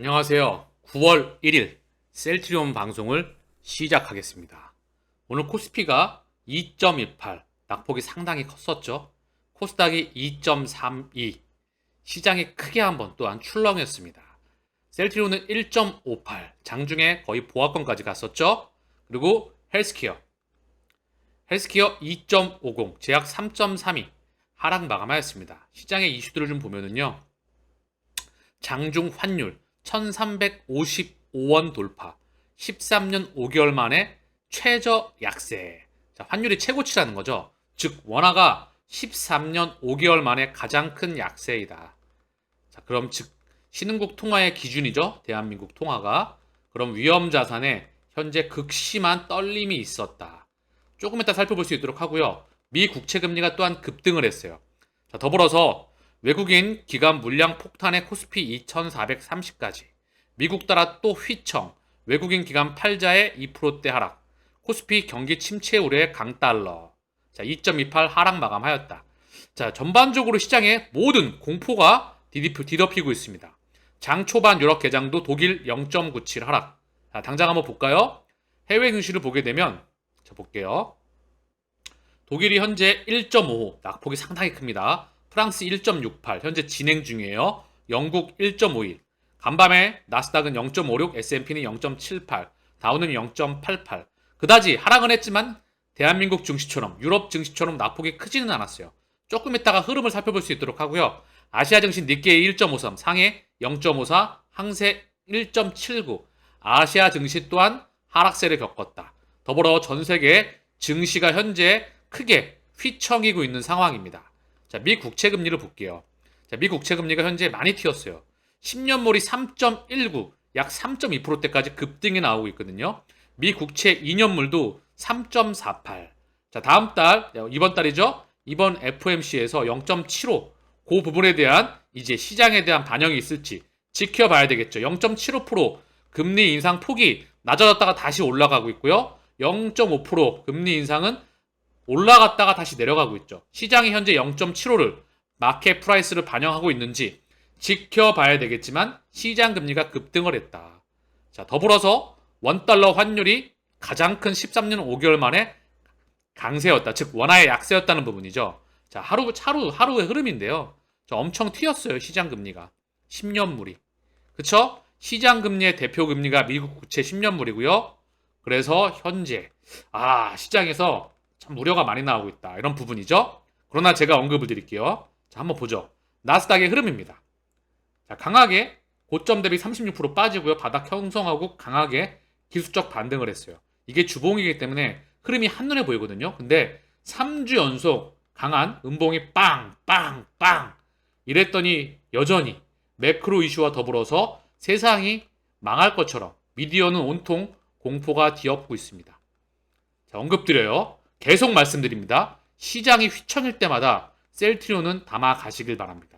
안녕하세요. 9월 1일 셀트리온 방송을 시작하겠습니다. 오늘 코스피가 2.18, 낙폭이 상당히 컸었죠. 코스닥이 2.32, 시장이 크게 한번 또한 출렁였습니다. 셀트리온은 1.58, 장중에 거의 보합권까지 갔었죠. 그리고 헬스케어 2.50, 제약 3.32, 하락 마감하였습니다. 시장의 이슈들을 좀 보면은요. 장중 환율 1355원 돌파, 13년 5개월 만에 최저 약세. 자, 환율이 최고치라는 거죠. 즉 원화가 13년 5개월 만에 가장 큰 약세이다. 자, 그럼 즉 신흥국 통화의 기준이죠. 대한민국 통화가. 그럼 위험 자산에 현재 극심한 떨림이 있었다. 조금 이따 살펴볼 수 있도록 하고요. 미 국채 금리가 또한 급등을 했어요. 자, 더불어서 외국인 기관 물량 폭탄의 코스피 2430까지, 미국 따라 또 휘청, 외국인 기관 팔자의 2%대 하락, 코스피 경기 침체 우려의 강달러. 자, 2.28 하락 마감하였다. 자, 전반적으로 시장에 모든 공포가 뒤덮이고 있습니다. 장 초반 유럽 개장도 독일 0.97 하락. 자, 당장 한번 볼까요? 해외 증시를 보게 되면, 자, 볼게요. 독일이 현재 1.55, 낙폭이 상당히 큽니다. 프랑스 1.68, 현재 진행 중이에요. 영국 1.51, 간밤에 나스닥은 0.56, S&P는 0.78, 다우는 0.88. 그다지 하락은 했지만 대한민국 증시처럼 유럽 증시처럼 낙폭이 크지는 않았어요. 조금 있다가 흐름을 살펴볼 수 있도록 하고요. 아시아 증시 니케이 1.53, 상해 0.54, 항세 1.79. 아시아 증시 또한 하락세를 겪었다. 더불어 전 세계 증시가 현재 크게 휘청이고 있는 상황입니다. 자, 미 국채 금리를 볼게요. 자, 미 국채 금리가 현재 많이 튀었어요. 10년물이 3.19, 약 3.2%대까지 급등이 나오고 있거든요. 미 국채 2년물도 3.48. 자, 다음 달, 이번 달이죠. 이번 FOMC에서 0.75. 그 부분에 대한 이제 시장에 대한 반영이 있을지 지켜봐야 되겠죠. 0.75% 금리 인상 폭이 낮아졌다가 다시 올라가고 있고요. 0.5% 금리 인상은 올라갔다가 다시 내려가고 있죠. 시장이 현재 0.75를 마켓 프라이스를 반영하고 있는지 지켜봐야 되겠지만 시장 금리가 급등을 했다. 자, 더불어서 원달러 환율이 가장 큰 13년 5개월 만에 강세였다. 즉 원화의 약세였다는 부분이죠. 자, 하루의 흐름인데요. 자, 엄청 튀었어요. 시장 금리가. 10년물이. 그쵸? 시장 금리의 대표 금리가 미국 국채 10년물이고요. 그래서 현재 시장에서 참 우려가 많이 나오고 있다. 이런 부분이죠. 그러나 제가 언급을 드릴게요. 자, 한번 보죠. 나스닥의 흐름입니다. 자, 강하게 고점 대비 36% 빠지고요. 바닥 형성하고 강하게 기술적 반등을 했어요. 이게 주봉이기 때문에 흐름이 한눈에 보이거든요. 근데 3주 연속 강한 음봉이 빵, 빵, 빵 이랬더니 여전히 매크로 이슈와 더불어서 세상이 망할 것처럼 미디어는 온통 공포가 뒤엎고 있습니다. 자, 언급드려요. 계속 말씀드립니다. 시장이 휘청일 때마다 셀트리온은 담아 가시길 바랍니다.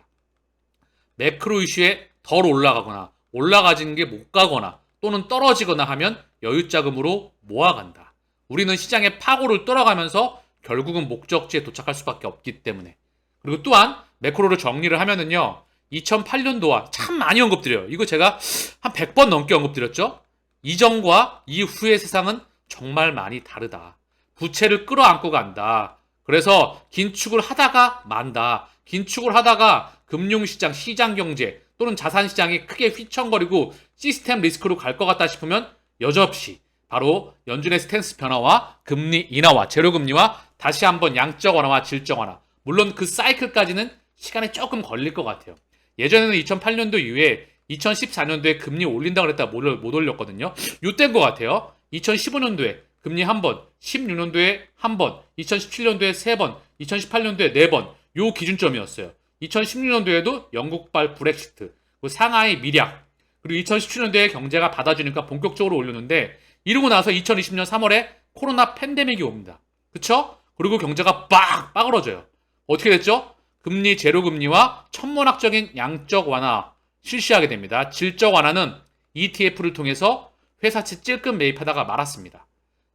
매크로 이슈에 덜 올라가거나 올라가지는 게 못 가거나 또는 떨어지거나 하면 여유자금으로 모아간다. 우리는 시장의 파고를 뚫어가면서 결국은 목적지에 도착할 수밖에 없기 때문에. 그리고 또한 매크로를 정리를 하면은요. 2008년도와 참 많이 언급드려요. 이거 제가 한 100번 넘게 언급드렸죠. 이전과 이후의 세상은 정말 많이 다르다. 부채를 끌어안고 간다. 그래서 긴축을 하다가 만다. 긴축을 하다가 금융시장, 시장경제 또는 자산시장이 크게 휘청거리고 시스템 리스크로 갈 것 같다 싶으면 여지없이 바로 연준의 스탠스 변화와 금리 인하와 제로금리와 다시 한번 양적 완화와 질적 완화. 물론 그 사이클까지는 시간이 조금 걸릴 것 같아요. 예전에는 2008년도 이후에 2014년도에 금리 올린다고 그랬다가 못 올렸거든요. 요때인 것 같아요. 2015년도에 금리 한 번, 16년도에 한 번, 2017년도에 세 번, 2018년도에 네 번, 요 기준점이었어요. 2016년도에도 영국발 브렉시트, 상하이 미략, 그리고 2017년도에 경제가 받아주니까 본격적으로 올렸는데 이러고 나서 2020년 3월에 코로나 팬데믹이 옵니다. 그쵸? 그리고 경제가 빡 빠그러져요. 어떻게 됐죠? 금리 제로금리와 천문학적인 양적 완화 실시하게 됩니다. 질적 완화는 ETF를 통해서 회사채 찔끔 매입하다가 말았습니다.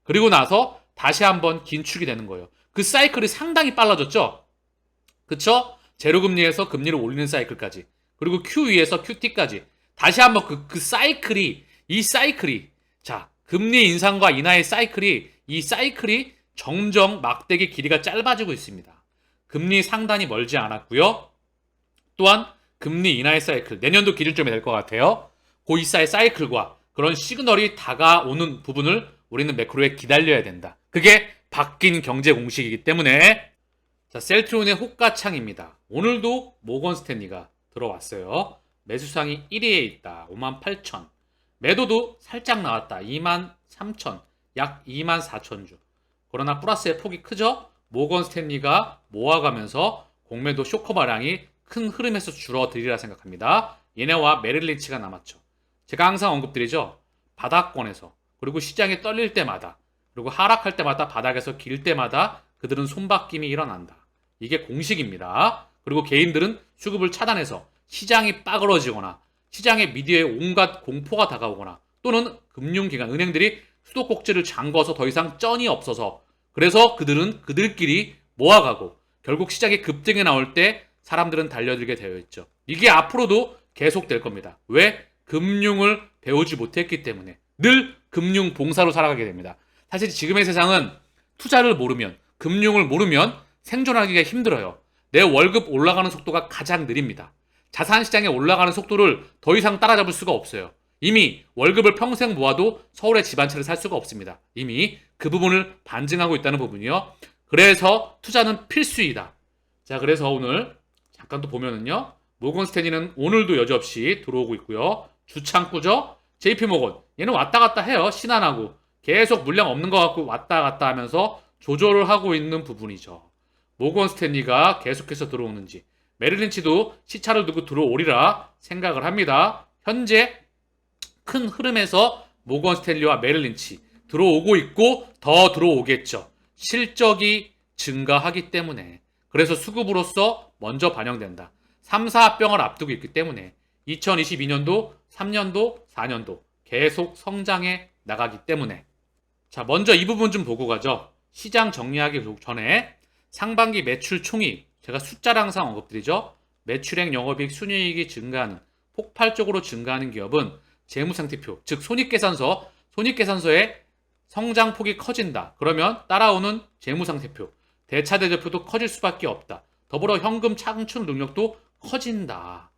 그리고 나서 다시 한번 긴축이 되는 거예요. 그 사이클이 상당히 빨라졌죠? 그쵸? 제로금리에서 금리를 올리는 사이클까지. 그리고 QE에서 QT까지. 다시 한번 그 사이클이, 이 사이클이, 자, 금리 인상과 인하의 사이클이, 이 사이클이 정정 막대기 길이가 짧아지고 있습니다. 금리 상단이 멀지 않았고요. 또한 금리 인하의 사이클, 내년도 기준점이 될 것 같아요. 그 이사의 사이클과 그런 시그널이 다가오는 부분을 우리는 매크로에 기다려야 된다. 그게 바뀐 경제 공식이기 때문에. 자, 셀트리온의 호가창입니다. 오늘도 모건 스탠리가 들어왔어요. 매수상이 1위에 있다. 58,000. 매도도 살짝 나왔다. 23,000. 약 24,000주. 그러나 플러스의 폭이 크죠? 모건 스탠리가 모아가면서 공매도 쇼커 발량이 큰 흐름에서 줄어들이라 생각합니다. 얘네와 메릴 린치가 남았죠. 제가 항상 언급드리죠. 바닥권에서, 그리고 시장이 떨릴 때마다, 그리고 하락할 때마다, 바닥에서 길 때마다 그들은 손바뀜이 일어난다. 이게 공식입니다. 그리고 개인들은 수급을 차단해서 시장이 빠그러지거나 시장의 미디어에 온갖 공포가 다가오거나 또는 금융기관, 은행들이 수도꼭지를 잠궈서 더 이상 쩐이 없어서, 그래서 그들은 그들끼리 모아가고 결국 시장이 급등에 나올 때 사람들은 달려들게 되어 있죠. 이게 앞으로도 계속될 겁니다. 왜? 금융을 배우지 못했기 때문에 늘 금융 봉사로 살아가게 됩니다. 사실 지금의 세상은 투자를 모르면, 금융을 모르면 생존하기가 힘들어요. 내 월급 올라가는 속도가 가장 느립니다. 자산시장에 올라가는 속도를 더 이상 따라잡을 수가 없어요. 이미 월급을 평생 모아도 서울의 집 한 채를 살 수가 없습니다. 이미 그 부분을 반증하고 있다는 부분이요. 그래서 투자는 필수이다. 자, 그래서 오늘 잠깐 또 보면은요, 모건 스탠리는 오늘도 여지없이 들어오고 있고요. 주창구죠. JP모건, 얘는 왔다 갔다 해요. 신안하고 계속 물량 없는 것 같고 왔다 갔다 하면서 조절을 하고 있는 부분이죠. 모건 스탠리가 계속해서 들어오는지, 메릴 린치도 시차를 두고 들어오리라 생각을 합니다. 현재 큰 흐름에서 모건 스탠리와 메릴 린치 들어오고 있고 더 들어오겠죠. 실적이 증가하기 때문에. 그래서 수급으로서 먼저 반영된다. 3, 4합병을 앞두고 있기 때문에 2022년도, 3년도, 4년도 계속 성장해 나가기 때문에. 자, 먼저 이 부분 좀 보고 가죠. 시장 정리하기 전에 상반기 매출 총이익, 제가 숫자를 항상 언급드리죠. 매출액, 영업이익, 순이익이 증가하는, 폭발적으로 증가하는 기업은 재무상태표, 즉 손익계산서의 성장폭이 커진다. 그러면 따라오는 재무상태표, 대차대조표도 커질 수밖에 없다. 더불어 현금 창출 능력도 커진다.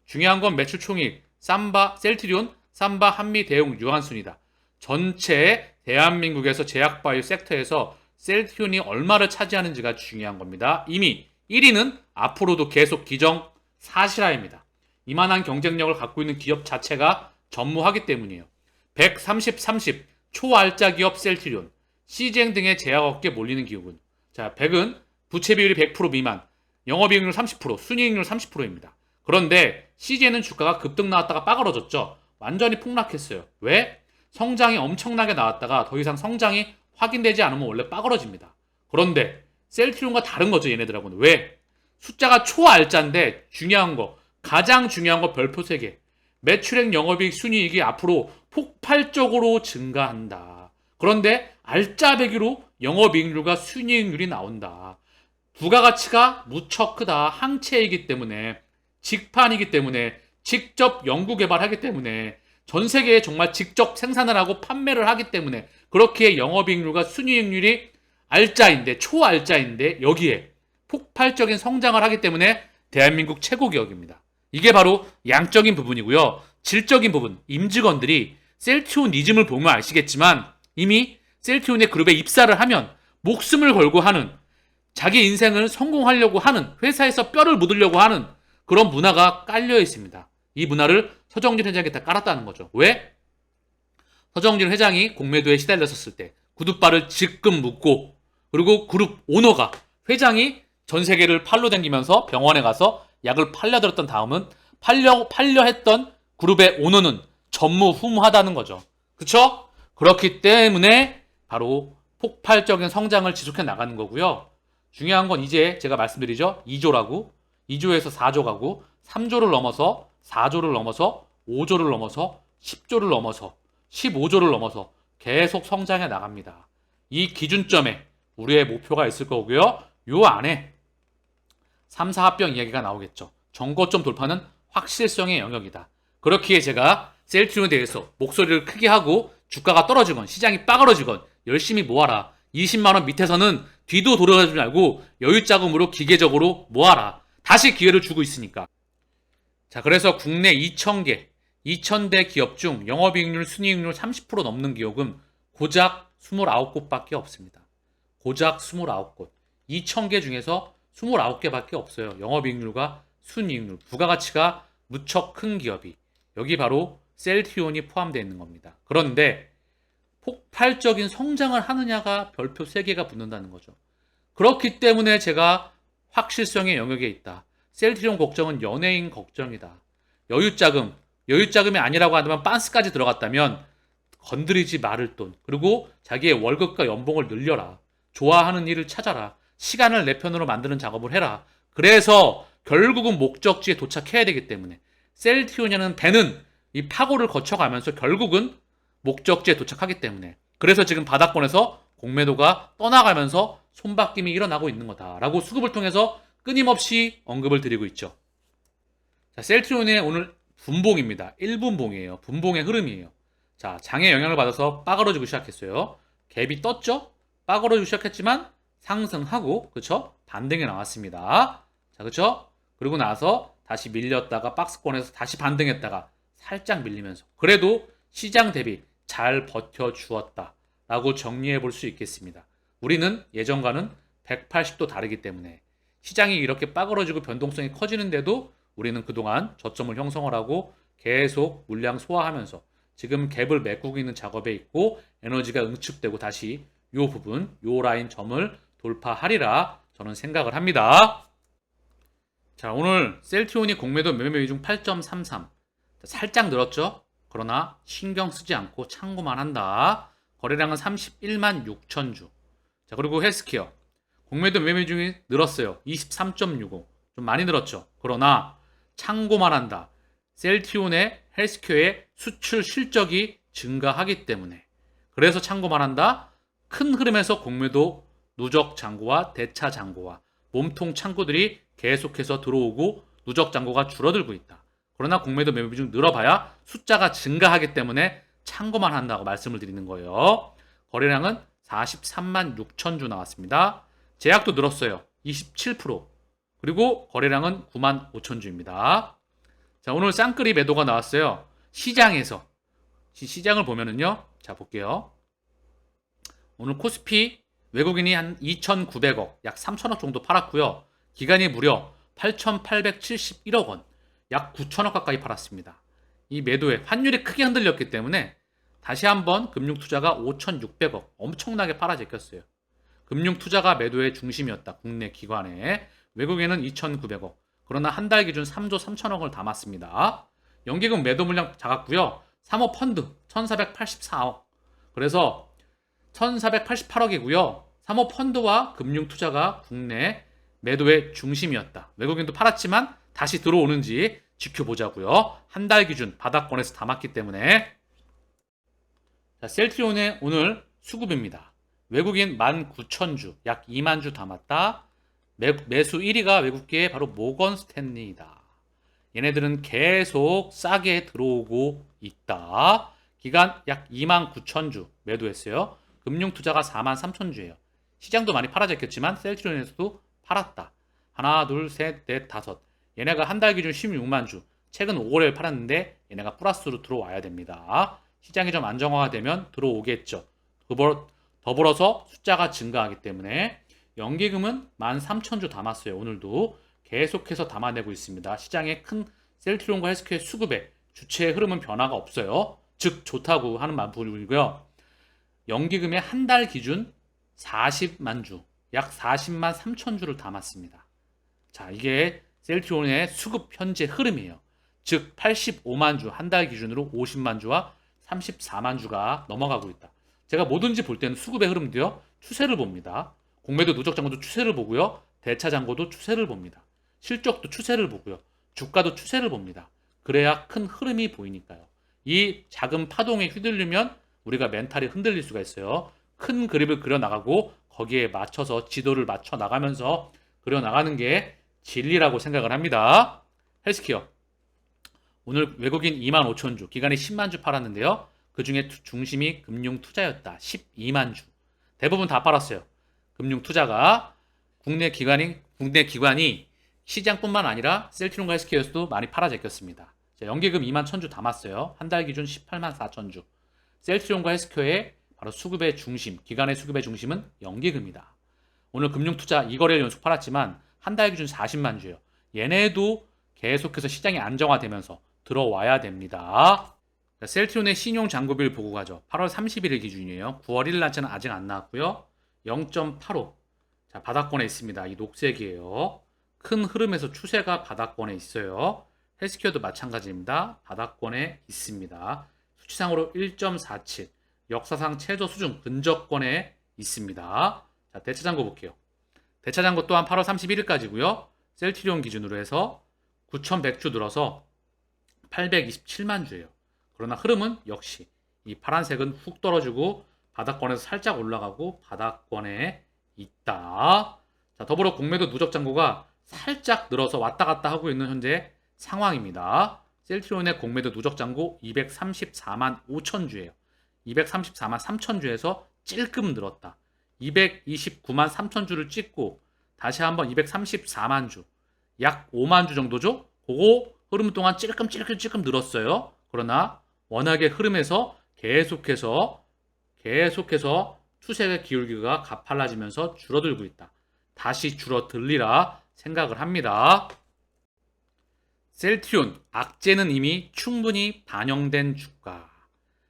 중요한 건 매출 총이익, 셀트리온, 삼바, 한미, 대웅, 유한순이다. 전체 대한민국에서 제약바이오 섹터에서 셀트리온이 얼마를 차지하는지가 중요한 겁니다. 이미 1위는 앞으로도 계속 기정사실화입니다. 이만한 경쟁력을 갖고 있는 기업 자체가 전무하기 때문이에요. 130, 30 초알짜 기업 셀트리온, 시쟁 등의 제약업계 몰리는 기업은, 자, 100은 부채 비율이 100% 미만, 영업이익률 30%, 순이익률 30%입니다. 그런데 CJ는 주가가 급등 나왔다가 빠그러졌죠. 완전히 폭락했어요. 왜? 성장이 엄청나게 나왔다가 더 이상 성장이 확인되지 않으면 원래 빠그러집니다. 그런데 셀트리온과 다른 거죠, 얘네들하고는. 왜? 숫자가 초알짜인데 중요한 거, 가장 중요한 거 별표 3개. 매출액, 영업이익, 순이익이 앞으로 폭발적으로 증가한다. 그런데 알짜배기로 영업이익률과 순이익률이 나온다. 부가가치가 무척 크다. 항체이기 때문에, 직판이기 때문에, 직접 연구개발하기 때문에, 전 세계에 정말 직접 생산을 하고 판매를 하기 때문에 그렇게 영업이익률과 순이익률이 알짜인데, 초알짜인데 여기에 폭발적인 성장을 하기 때문에 대한민국 최고 기업입니다. 이게 바로 양적인 부분이고요. 질적인 부분, 임직원들이 셀트리온 이즘을 보면 아시겠지만 이미 셀트리온의 그룹에 입사를 하면 목숨을 걸고 하는, 자기 인생을 성공하려고 하는, 회사에서 뼈를 묻으려고 하는 그런 문화가 깔려 있습니다. 이 문화를 서정진 회장이 다 깔았다는 거죠. 왜? 서정진 회장이 공매도에 시달렸었을 때 구두발을 지금 묶고, 그리고 그룹 오너가, 회장이 전 세계를 팔로 다니면서 병원에 가서 약을 팔려들었던 다음은 팔려 했던 그룹의 오너는 전무후무하다는 거죠. 그쵸? 그렇기 때문에 바로 폭발적인 성장을 지속해 나가는 거고요. 중요한 건 이제 제가 말씀드리죠. 2조라고, 2조에서 4조 가고 3조를 넘어서 4조를 넘어서 5조를 넘어서 10조를 넘어서 15조를 넘어서 계속 성장해 나갑니다. 이 기준점에 우리의 목표가 있을 거고요. 요 안에 3, 4합병 이야기가 나오겠죠. 정고점 돌파는 확실성의 영역이다. 그렇기에 제가 셀트리온에 대해서 목소리를 크게 하고 주가가 떨어지건 시장이 빠그러지건 열심히 모아라. 20만 원 밑에서는 뒤도 돌아가지 말고 여유 자금으로 기계적으로 모아라. 다시 기회를 주고 있으니까. 자, 그래서 국내 2,000대 기업 중 영업이익률, 순이익률 30% 넘는 기업은 고작 29곳밖에 없습니다. 고작 29곳. 2,000개 중에서 29개밖에 없어요. 영업이익률과 순이익률, 부가가치가 무척 큰 기업이. 여기 바로 셀트리온이 포함되어 있는 겁니다. 그런데 폭발적인 성장을 하느냐가 별표 3개가 붙는다는 거죠. 그렇기 때문에 제가 확실성의 영역에 있다. 셀트리온 걱정은 연예인 걱정이다. 여유자금이 아니라고 한다면 빤스까지 들어갔다면 건드리지 말을 돈. 그리고 자기의 월급과 연봉을 늘려라. 좋아하는 일을 찾아라. 시간을 내 편으로 만드는 작업을 해라. 그래서 결국은 목적지에 도착해야 되기 때문에 셀트리온이라는 배는 이 파고를 거쳐가면서 결국은 목적지에 도착하기 때문에 그래서 지금 바닥권에서 공매도가 떠나가면서 손바뀜이 일어나고 있는 거다라고 수급을 통해서 끊임없이 언급을 드리고 있죠. 자, 셀트리온의 오늘 분봉입니다. 1분봉이에요. 분봉의 흐름이에요. 자, 장의 영향을 받아서 빠그러지고 시작했어요. 갭이 떴죠? 빠그러지고 시작했지만 상승하고, 그쵸? 반등이 나왔습니다. 자, 그쵸? 그리고 나서 다시 밀렸다가 박스권에서 다시 반등했다가 살짝 밀리면서 그래도 시장 대비 잘 버텨주었다 라고 정리해 볼 수 있겠습니다. 우리는 예전과는 180도 다르기 때문에 시장이 이렇게 빠그러지고 변동성이 커지는데도 우리는 그동안 저점을 형성을 하고 계속 물량 소화하면서 지금 갭을 메꾸고 있는 작업에 있고 에너지가 응축되고 다시 이 부분, 이 라인 점을 돌파하리라 저는 생각을 합니다. 자, 오늘 셀트리온이 공매도 매매 비중 8.33 살짝 늘었죠? 그러나 신경 쓰지 않고 참고만 한다. 거래량은 31만 6천 주. 자, 그리고 헬스케어 공매도 매매 비중이 늘었어요. 23.65 좀 많이 늘었죠? 그러나 참고만 한다. 셀트리온의 헬스케어의 수출 실적이 증가하기 때문에 그래서 참고만 한다. 큰 흐름에서 공매도 누적 잔고와 대차 잔고와 몸통 창고들이 계속해서 들어오고 누적 잔고가 줄어들고 있다. 그러나 공매도 매매 비중 늘어봐야 숫자가 증가하기 때문에 참고만 한다고 말씀을 드리는 거예요. 거래량은 43만 6천 주 나왔습니다. 제약도 늘었어요. 27%. 그리고 거래량은 9만 5천 주입니다. 자, 오늘 쌍끌이 매도가 나왔어요. 시장에서. 시장을 보면은요. 자, 볼게요. 오늘 코스피 외국인이 한 2,900억, 약 3천억 정도 팔았고요. 기간이 무려 8,871억 원, 약 9천억 가까이 팔았습니다. 이 매도에 환율이 크게 흔들렸기 때문에 다시 한번 금융투자가 5,600억, 엄청나게 팔아 제꼈어요. 금융투자가 매도의 중심이었다. 국내 기관에. 외국인은 2,900억. 그러나 한 달 기준 3조 3천억을 담았습니다. 연기금 매도 물량 작았고요. 사모펀드 1,484억. 그래서 1,488억이고요. 사모펀드와 금융투자가 국내 매도의 중심이었다. 외국인도 팔았지만 다시 들어오는지 지켜보자고요. 한 달 기준 바닥권에서 담았기 때문에. 자, 셀트리온의 오늘 수급입니다. 외국인 19,000주, 약 2만 주 담았다. 매수 1위가 외국계의 바로 모건 스탠리이다. 얘네들은 계속 싸게 들어오고 있다. 기간 약 29,000주 매도했어요. 금융투자가 43,000주예요. 시장도 많이 팔아졌겠지만 셀트리온에서도 팔았다. 하나, 둘, 셋, 넷, 다섯. 얘네가 한 달 기준 16만 주. 최근 5월에 팔았는데 얘네가 플러스로 들어와야 됩니다. 시장이 좀 안정화가 되면 들어오겠죠. 더불어서 숫자가 증가하기 때문에 연기금은 13,000주 담았어요. 오늘도 계속해서 담아내고 있습니다. 시장의 큰 셀트리온과 헬스케어의 수급에 주체의 흐름은 변화가 없어요. 즉 좋다고 하는 부분이고요. 연기금의 한 달 기준 40만 주, 약 40만 3천 주를 담았습니다. 자, 이게 셀트리온의 수급 현재 흐름이에요. 즉 85만 주, 한 달 기준으로 50만 주와 34만 주가 넘어가고 있다. 제가 뭐든지 볼 때는 수급의 흐름도요. 추세를 봅니다. 공매도 누적 잔고도 추세를 보고요. 대차 잔고도 추세를 봅니다. 실적도 추세를 보고요. 주가도 추세를 봅니다. 그래야 큰 흐름이 보이니까요. 이 작은 파동에 휘둘리면 우리가 멘탈이 흔들릴 수가 있어요. 큰 그림을 그려나가고 거기에 맞춰서 지도를 맞춰 나가면서 그려나가는 게 진리라고 생각을 합니다. 헬스케어. 오늘 외국인 2만 5천 주, 기간이 10만 주 팔았는데요. 그 중에 중심이 금융 투자였다. 12만 주. 대부분 다 팔았어요. 금융 투자가 국내 기관이 시장뿐만 아니라 셀트리온과 헬스케어에서도 많이 팔아 제꼈습니다. 연기금 2만 1천 주 담았어요. 한 달 기준 18만 4천 주. 셀트리온과 헬스케어의 바로 수급의 중심, 기관의 수급의 중심은 연기금이다. 오늘 금융 투자 2거래일 연속 팔았지만 한 달 기준 40만 주예요. 얘네도 계속해서 시장이 안정화되면서 들어와야 됩니다. 셀트리온의 신용 잔고비를 보고 가죠. 8월 31일 기준이에요. 9월 1일 날짜는 아직 안 나왔고요. 0.85. 자, 바닥권에 있습니다. 이 녹색이에요. 큰 흐름에서 추세가 바닥권에 있어요. 헬스케어도 마찬가지입니다. 바닥권에 있습니다. 수치상으로 1.47. 역사상 최저 수준 근접권에 있습니다. 자, 대차잔고 볼게요. 대차잔고 또한 8월 31일까지고요. 셀트리온 기준으로 해서 9,100주 늘어서 827만 주예요. 그러나 흐름은 역시 이 파란색은 훅 떨어지고 바닥권에서 살짝 올라가고 바닥권에 있다. 자, 더불어 공매도 누적 잔고가 살짝 늘어서 왔다 갔다 하고 있는 현재 상황입니다. 셀트리온의 공매도 누적 잔고 234만 5천 주예요. 234만 3천 주에서 찔끔 늘었다. 229만 3천 주를 찍고 다시 한번 234만 주, 약 5만 주 정도죠? 그거 흐름 동안 찔끔 늘었어요. 그러나 워낙에 흐름에서 계속해서 추세의 기울기가 가팔라지면서 줄어들고 있다. 다시 줄어들리라 생각을 합니다. 셀트리온, 악재는 이미 충분히 반영된 주가.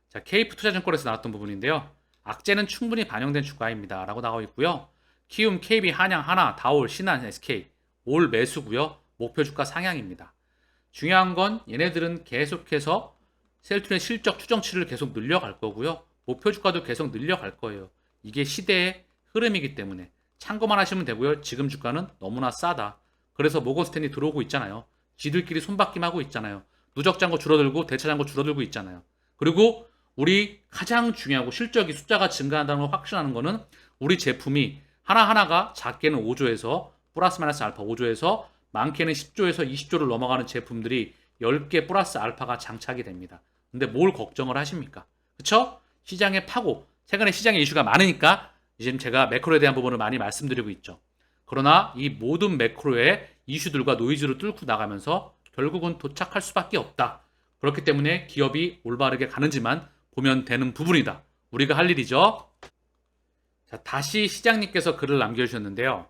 자, KF 투자증권에서 나왔던 부분인데요. 악재는 충분히 반영된 주가입니다. 라고 나와 있고요. 키움, KB, 한양, 하나, 다올, 신한, SK 올 매수고요. 목표 주가 상향입니다. 중요한 건 얘네들은 계속해서 셀트리온의 실적 추정치를 계속 늘려갈 거고요. 목표 주가도 계속 늘려갈 거예요. 이게 시대의 흐름이기 때문에 참고만 하시면 되고요. 지금 주가는 너무나 싸다. 그래서 모건스탠리 들어오고 있잖아요. 지들끼리 손바뀜 하고 있잖아요. 누적 잔고 줄어들고 대차 잔고 줄어들고 있잖아요. 그리고 우리 가장 중요하고 실적이 숫자가 증가한다는 걸 확신하는 거는 우리 제품이 하나하나가 작게는 5조에서 플러스 마이너스 알파 5조에서 많게는 10조에서 20조를 넘어가는 제품들이 10개 플러스 알파가 장착이 됩니다. 근데 뭘 걱정을 하십니까? 그쵸? 시장의 파고, 최근에 시장의 이슈가 많으니까 지금 제가 매크로에 대한 부분을 많이 말씀드리고 있죠. 그러나 이 모든 매크로의 이슈들과 노이즈를 뚫고 나가면서 결국은 도착할 수밖에 없다. 그렇기 때문에 기업이 올바르게 가는지만 보면 되는 부분이다. 우리가 할 일이죠. 자, 다시 시장님께서 글을 남겨주셨는데요.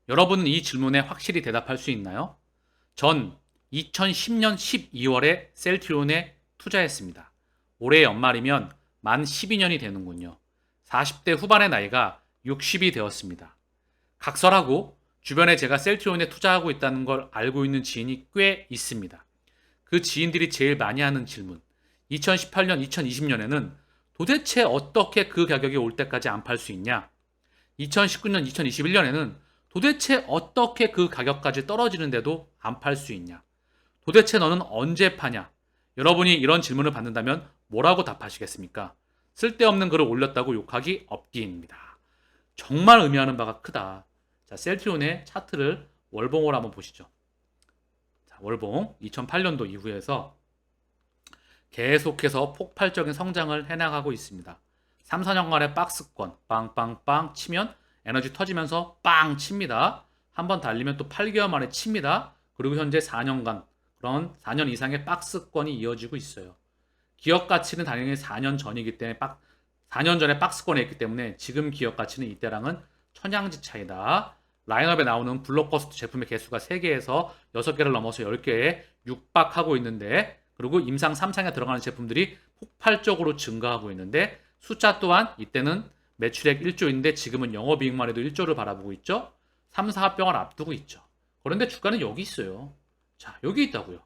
여러분은 이 질문에 확실히 대답할 수 있나요? 전 2010년 12월에 셀트리온에 투자했습니다. 올해 연말이면 만 12년이 되는군요. 40대 후반의 나이가 60이 되었습니다. 각설하고 주변에 제가 셀트리온에 투자하고 있다는 걸 알고 있는 지인이 꽤 있습니다. 그 지인들이 제일 많이 하는 질문. 2018년, 2020년에는 도대체 어떻게 그 가격이 올 때까지 안 팔 수 있냐? 2019년, 2021년에는 도대체 어떻게 그 가격까지 떨어지는데도 안 팔 수 있냐? 도대체 너는 언제 파냐? 여러분이 이런 질문을 받는다면 뭐라고 답하시겠습니까? 쓸데없는 글을 올렸다고 욕하기 없기입니다. 정말 의미하는 바가 크다. 자, 셀트리온의 차트를 월봉으로 한번 보시죠. 자, 월봉 2008년도 이후에서 계속해서 폭발적인 성장을 해나가고 있습니다. 3, 4년간의 박스권 빵빵빵 치면 에너지 터지면서 빵 칩니다. 한번 달리면 또 8개월 만에 칩니다. 그리고 현재 4년간 그런 4년 이상의 박스권이 이어지고 있어요. 기업 가치는 당연히 4년 전이기 때문에 4년 전에 박스권에 있기 때문에 지금 기업 가치는 이때랑은 천양지 차이다. 라인업에 나오는 블록버스터 제품의 개수가 3개에서 6개를 넘어서 10개에 육박하고 있는데, 그리고 임상 3상에 들어가는 제품들이 폭발적으로 증가하고 있는데, 숫자 또한 이때는 매출액 1조인데 지금은 영업이익만 해도 1조를 바라보고 있죠. 3, 4합병을 앞두고 있죠. 그런데 주가는 여기 있어요. 자, 여기 있다고요.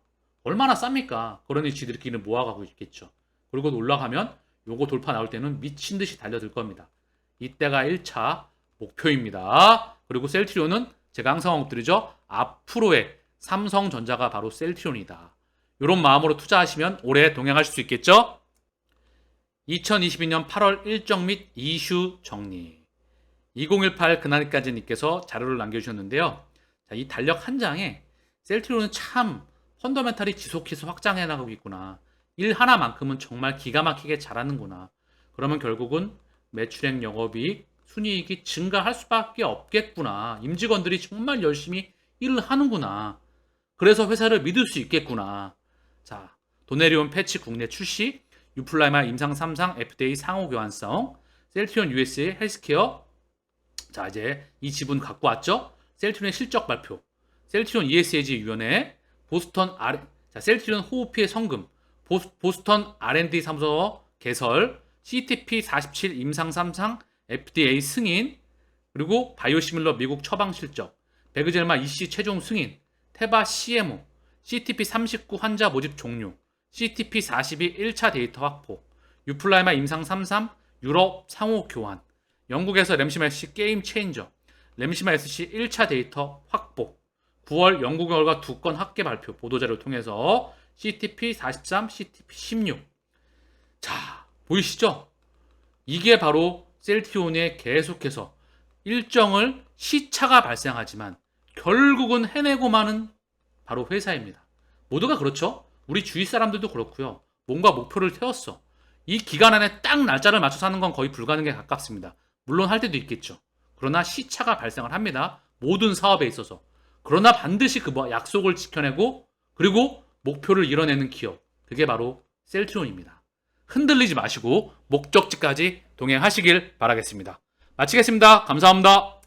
얼마나 쌉니까? 그러니 지들끼리는 모아가고 있겠죠. 그리고 올라가면 요거 돌파 나올 때는 미친 듯이 달려들 겁니다. 이때가 1차 목표입니다. 그리고 셀트리온은 제가 항상 엎드리죠. 앞으로의 삼성전자가 바로 셀트리온이다. 이런 마음으로 투자하시면 올해 동행하실 수 있겠죠? 2022년 8월 일정 및 이슈 정리. 2018 그날까지 님께서 자료를 남겨주셨는데요. 자, 이 달력 한 장에 셀트리온은 참 펀더멘탈이 지속해서 확장해 나가고 있구나. 일 하나만큼은 정말 기가 막히게 잘하는구나. 그러면 결국은 매출액, 영업이익, 순이익이 증가할 수밖에 없겠구나. 임직원들이 정말 열심히 일을 하는구나. 그래서 회사를 믿을 수 있겠구나. 자, 도네리온 패치 국내 출시, 유플라이마 임상 3상 FDA 상호 교환성, 셀트리온 USA 헬스케어. 자, 이제 이 지분 갖고 왔죠? 셀트리온의 실적 발표, 셀트리온 ESG 위원회, 셀트리온 호흡피해 성금, 보스턴 R&D 사무소 개설, CTP 47 임상 3상 FDA 승인, 그리고 바이오시밀러 미국 처방 실적, 베그젤마 EC 최종 승인, 테바 CMO, CTP 39 환자 모집 종료, CTP 42 1차 데이터 확보, 유플라이마 임상 33 유럽 상호 교환, 영국에서 램시마 SC 게임 체인저, 램시마 SC 1차 데이터 확보, 9월 연구 결과 2건 학계 발표, 보도자료를 통해서 CTP 43, CTP 16. 자, 보이시죠? 이게 바로 셀트리온의 계속해서 일정을 시차가 발생하지만 결국은 해내고 마는 바로 회사입니다. 모두가 그렇죠? 우리 주위 사람들도 그렇고요. 뭔가 목표를 세웠어. 이 기간 안에 딱 날짜를 맞춰서 하는 건 거의 불가능에 가깝습니다. 물론 할 때도 있겠죠. 그러나 시차가 발생을 합니다. 모든 사업에 있어서. 그러나 반드시 그 약속을 지켜내고 그리고 목표를 이뤄내는 기업. 그게 바로 셀트리온입니다. 흔들리지 마시고 목적지까지 동행하시길 바라겠습니다. 마치겠습니다. 감사합니다.